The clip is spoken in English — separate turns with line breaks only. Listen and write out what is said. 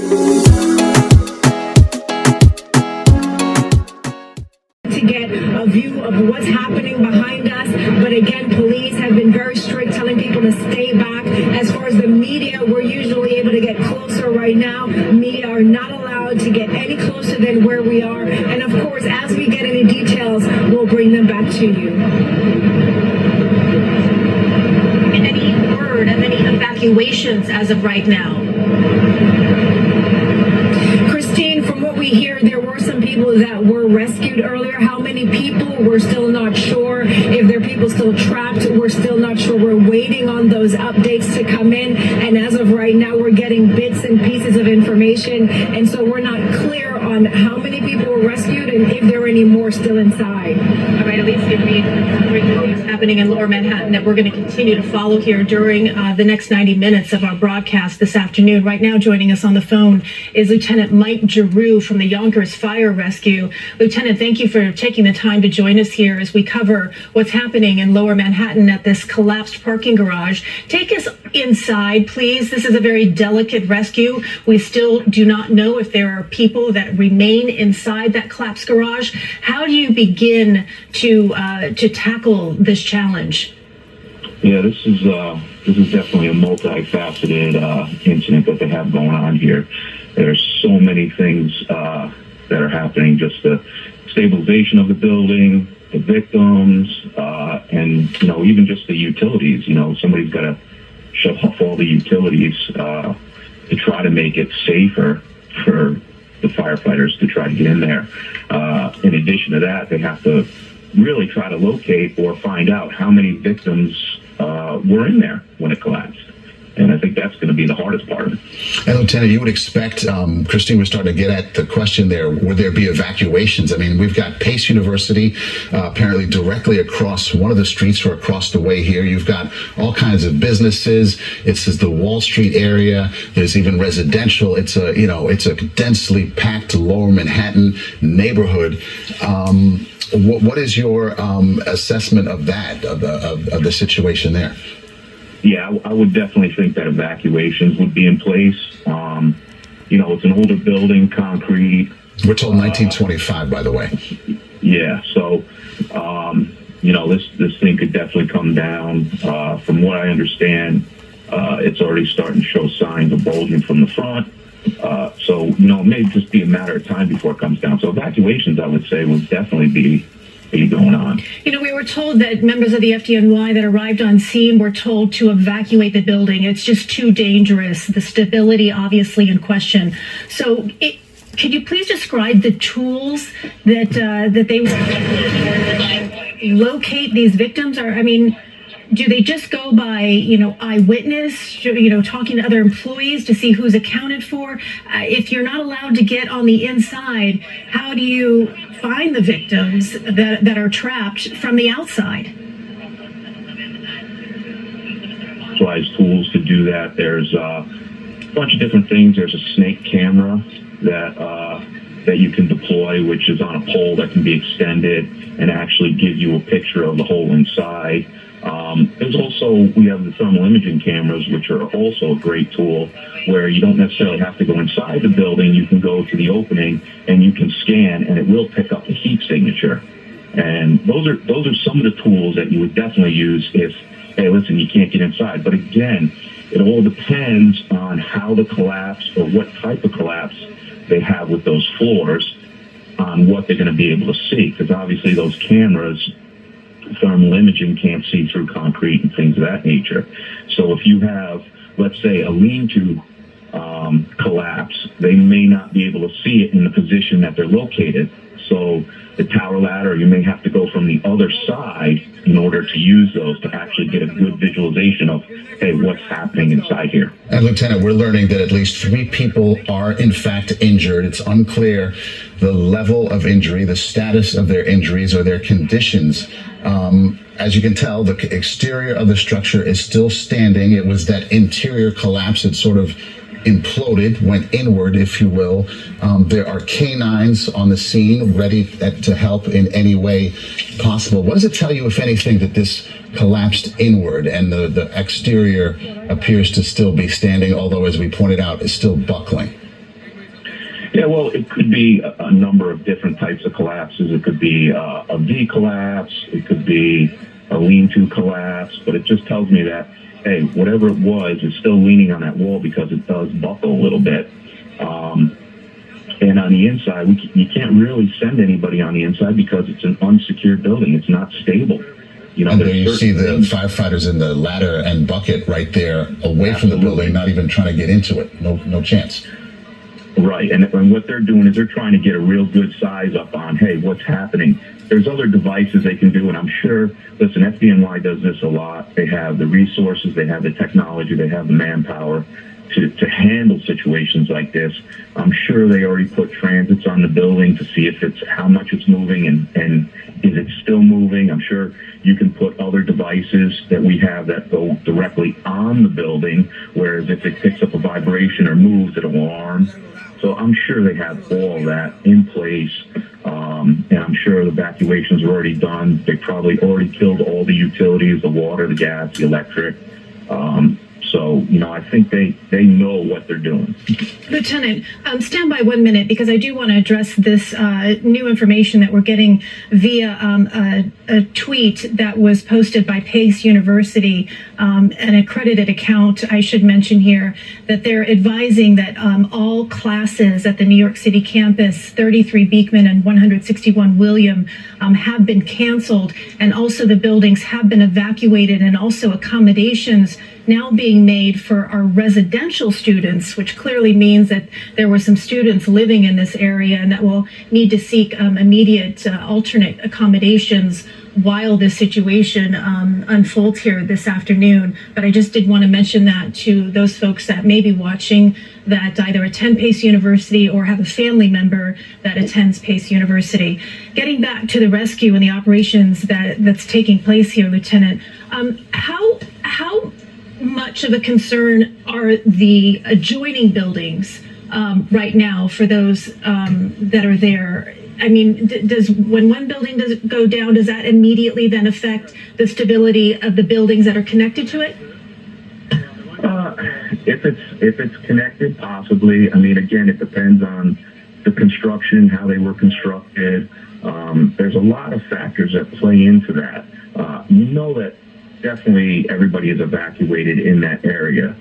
To get a view of what's happening behind us, but again, police have been very strict, telling people to stay back. As far as the media, we're usually able to get closer. Right now, media are not allowed to get any closer than where we are, and of course, as we get any details, we'll bring them back to you.
Any word of any evacuations as of right now?
Christine, from what we hear, there were some people that were rescued earlier. How many people, we're still not sure. If there are people still trapped, we're still not sure. We're waiting on those updates to come in. And as of right now, we're getting bits and pieces of information. And so we're not clear on how many people were rescued and if there are any more still inside.
All right, Alicia, breaking news happening in Lower Manhattan that we're going to continue to follow here during the next 90 minutes of our broadcast this afternoon. Right now, joining us on the phone is Lieutenant Mike Giroux from the Yonkers Fire Rescue. Lieutenant, thank you for taking the time to join us here as we cover what's happening in Lower Manhattan at this collapsed parking garage. Take us inside, please. This is a very delicate rescue. We still do not know if there are people that remain inside that collapsed garage. How do you begin to tackle this challenge?
Yeah, this is definitely a multifaceted incident that they have going on here. There's so many things that are happening, just the stabilization of the building, the victims, and, even just the utilities. Somebody's got to shut off all the utilities to try to make it safer for the firefighters to try to get in there. In addition to that, they have to really try to locate or find out how many victims were in there when it collapsed. And I think that's going to be the hardest part of it.
And Lieutenant, you would expect, Christine was starting to get at the question there, would there be evacuations? I mean, we've got Pace University apparently directly across one of the streets or across the way here. You've got all kinds of businesses. It's the Wall Street area. There's even residential. It's a densely packed Lower Manhattan neighborhood. What is your assessment of that, of the situation there?
Yeah, I would definitely think that evacuations would be in place. It's an older building, concrete.
We're told 1925, by the way.
Yeah, so, this thing could definitely come down. From what I understand, it's already starting to show signs of bulging from the front. So, it may just be a matter of time before it comes down. So evacuations, I would say, would definitely be going on.
We were told that members of the FDNY that arrived on scene were told to evacuate the building. It's just too dangerous. The stability obviously in question. So could you please describe the tools that they locate these victims? Or, do they just go by, eyewitness, talking to other employees to see who's accounted for? If you're not allowed to get on the inside, how do you find the victims that are trapped from the outside?
Specialized tools to do that. There's a bunch of different things. There's a snake camera that you can deploy, which is on a pole that can be extended and actually give you a picture of the whole inside. There's also, we have the thermal imaging cameras, which are also a great tool where you don't necessarily have to go inside the building. You can go to the opening and you can scan and it will pick up the heat signature. And those are some of the tools that you would definitely use if, hey, listen, you can't get inside. But again, it all depends on how the collapse or what type of collapse they have with those floors on what they're going to be able to see. Because obviously those cameras, thermal imaging, can't see through concrete and things of that nature. So if you have, let's say, a lean-to collapse, they may not be able to see it in the position that they're located. So the tower ladder, you may have to go from the other side in order to use those to actually get a good visualization of, hey, what's happening inside here.
And Lieutenant, we're learning that at least 3 people are in fact injured. It's unclear the level of injury, the status of their injuries or their conditions. As you can tell, the exterior of the structure is still standing. It was that interior collapse that sort of imploded, went inward, if you will. There are canines on the scene ready to help in any way possible. What does it tell you, if anything, that this collapsed inward and the exterior appears to still be standing, although, as we pointed out, is still buckling?
Yeah, well, it could be a number of different types of collapses. It could be a V collapse. It could be a lean-to collapse. But it just tells me that, hey, whatever it was is still leaning on that wall because it does buckle a little bit. And on the inside, you can't really send anybody on the inside because it's an unsecured building. It's not stable. You know,
and there you see the firefighters in the ladder and bucket right there away from the building, not even trying to get into it. No chance.
Right. And what they're doing is they're trying to get a real good size up on, hey, what's happening? There's other devices they can do, and I'm sure, listen, FDNY does this a lot. They have the resources, they have the technology, they have the manpower to handle situations like this. I'm sure they already put transits on the building to see if it's how much it's moving and is it still moving. I'm sure you can put other devices that we have that go directly on the building, whereas if it picks up a vibration or moves, it'll alarm. So I'm sure they have all that in place, and I'm sure the evacuations are already done. They probably already killed all the utilities, the water, the gas, the electric. So, you know, I think they know what they're doing.
Lieutenant, stand by 1 minute because I do want to address this new information that we're getting via a tweet that was posted by Pace University, an accredited account, I should mention here, that they're advising that all classes at the New York City campus, 33 Beekman and 161 William, have been canceled, and also the buildings have been evacuated, and also accommodations now being made for our residential students, which clearly means that there were some students living in this area and that will need to seek immediate alternate accommodations while this situation unfolds here this afternoon. But I just did want to mention that to those folks that may be watching that either attend Pace University or have a family member that attends Pace University. Getting back to the rescue and the operations that's taking place here, Lieutenant, how much of a concern are the adjoining buildings right now for those that are there? I mean, when one building does go down, does that immediately then affect the stability of the buildings that are connected to it?
If it's connected, possibly. I mean, again, it depends on the construction, how they were constructed. There's a lot of factors that play into that. You know that definitely everybody is evacuated in that area.